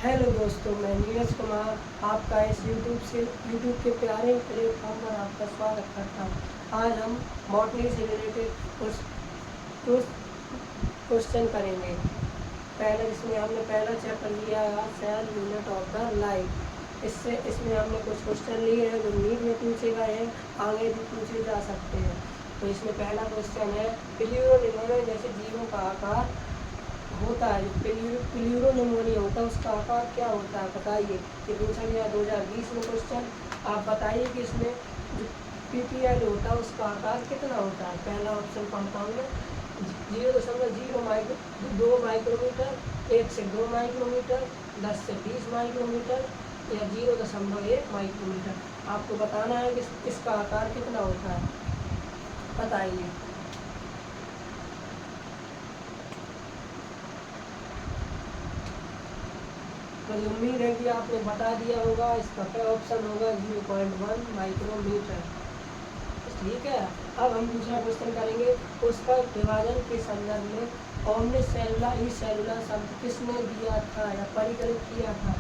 Hello दोस्तों, मैं नीरज कुमार आपका इस यूट्यूब के प्यारे प्लेटफॉर्म पर आपका स्वागत करता हूँ। आज हम बॉटनी से रिलेटेड कुछ क्वेश्चन करेंगे। इसमें हमने पहला चैप्टर लिया है cell unit of the life. इसमें हमने कुछ क्वेश्चन लिए हैं जो नीट में पूछे गए हैं, आगे भी पूछे जा सकते हैं। तो इसमें पहला क्वेश्चन है, प्लूरोनिमोनिया जैसे जीवों का आकार होता है, प्लूरोनिमोनिया होता है, उसका आकार क्या होता है बताइए। ये पूछा गया 2020 में क्वेश्चन। आप बताइए कि इसमें जो पीपीएल होता है उसका आकार कितना होता है। पहला ऑप्शन पढ़ता हूँ मैं, 0.02 माइक्रोमीटर, 1 से 2 माइक्रोमीटर, 10 से 20 माइक्रोमीटर या 0.1 माइक्रोमीटर। आपको बताना है कि इसका आकार कितना होता है, बताइए। मुझे उम्मीद है कि आपने बता दिया होगा। इसका पहला ऑप्शन होगा 0.1 माइक्रोमीटर। ठीक है, अब हम दूसरा क्वेश्चन करेंगे। उसका विभाजन के संदर्भ में ओमनी सेलुला ई सेलुला शब्द किसने दिया था या परिकलित किया था।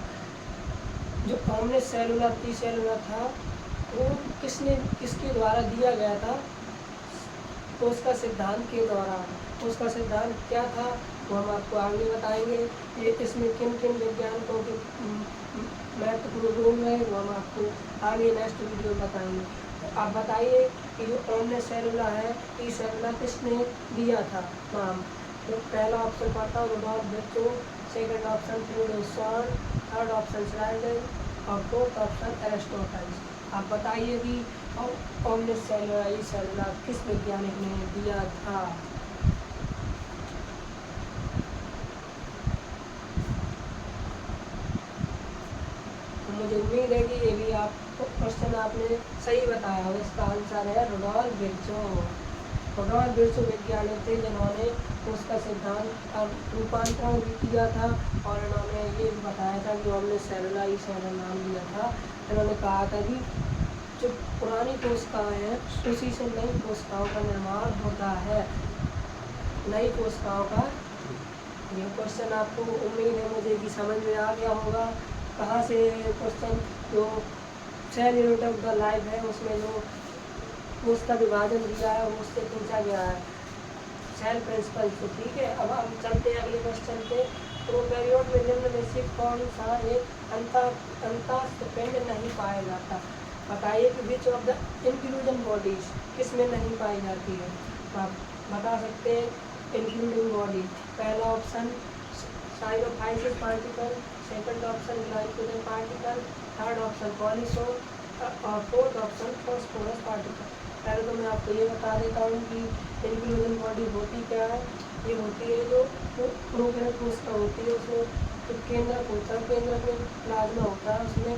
जो ओमनी सेलुला ई सेलुला था वो किसके द्वारा दिया गया था, तो उसका सिद्धांत के दौरान। उसका सिद्धांत क्या था वो हम आपको आगे बताएंगे। ये इसमें किन किन वैज्ञानिकों के महत्वपूर्ण रोल है वो हम आपको आगे नेक्स्ट वीडियो में बताएंगे। तो आप बताइए कि जो ओमनी सेलुला है ई सेलुला किसने दिया था नाम। तो पहला ऑप्शन पढ़ता हूँ Rudolf Virchow, second option Theodor Schwann, third option Schleiden और फोर्थ ऑप्शन एरिस्टोटल। आप बताइए कि ओमनी सेलुला ई सेलुला किस वैज्ञानिक ने दिया था। मुझे उम्मीद है कि ये भी आपको क्वेश्चन आपने सही बताया होगा। इसका आंसर है रुडोल्फ विर्चो। रुडोल्फ विर्चो वैज्ञानिक थे जिन्होंने उसका सिद्धांत का रूपांतरण भी किया था और इन्होंने ये भी बताया था कि ओमनी सेलुला ई सेलुला नाम दिया था। इन्होंने कहा था कि जो पुरानी कोशिकाएँ हैं उसी से नई कोशिकाओं का निर्माण होता है, नई कोशिकाओं का। ये क्वेश्चन आपको उम्मीद है मुझे कि समझ में आ गया होगा। कहाँ से क्वेश्चन जो cell unit of the life है उसमें जो उसका विभाजन दिया है उससे पूछा गया है, सेल प्रिंसिपल से। ठीक है, अब हम चलते हैं अगले क्वेश्चन पे। प्रोकैरियोट में निम्न में से कौन सा एक अंतःपिंड नहीं पाया जाता। बताइए कि which of the inclusion bodies किस में नहीं पाई जाती है। तो आप बता सकते हैं इंक्लूडिंग बॉडी। पहला option cyanophycean particle, second option glycogen particle, third option polysome और फोर्थ ऑप्शन फॉस्फोरस पार्टिकल। पहले तो मैं आपको ये बता देता हूँ कि इंक्लूजन बॉडी होती क्या है। ये होती है जो प्रोकैरियोट कोशिका होती है उसमें जो केंद्रक होता है, केंद्रक में प्लाज्मा होता है, उसमें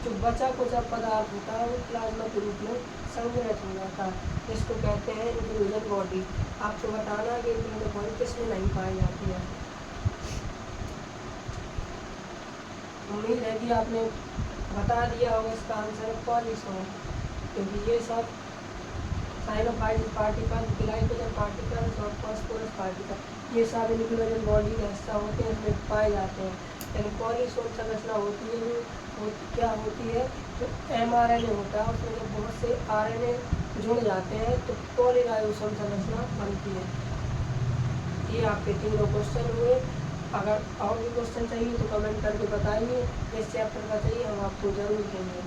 जो बचा कुचा पदार्थ होता है वो प्लाज्मा के रूप में संग्रहित हो जाता है, जिसको कहते हैं इंक्लूजन बॉडी। आपको बताना है कि इंक्लूजन बॉडी किसमें नहीं पाई जाती है। उम्मीद है कि आपने बता दिया होगा। इसका आंसर पॉलीसोम, क्योंकि ये सब साइनोफाइसिस पार्टिकल, ग्लाइकोजन पार्टिकल्स और फॉस्फोरस पार्टिकल ये सब इंक्लूजन बॉडी का हिस्सा होते हैं, इसमें पाए जाते हैं। लेकिन पॉलीसोम संरचना होती है वो क्या होती है, जो mRNA होता है उसमें जब बहुत से RNA जुड़ जाते हैं तो पॉलीराइबोसोम संरचना बनती है। ये आपके तीनों क्वेश्चन हुए। अगर और भी क्वेश्चन चाहिए तो कमेंट करके बताइए। इस चैप्टर का चाहिए हम आपको ज़रूर देंगे।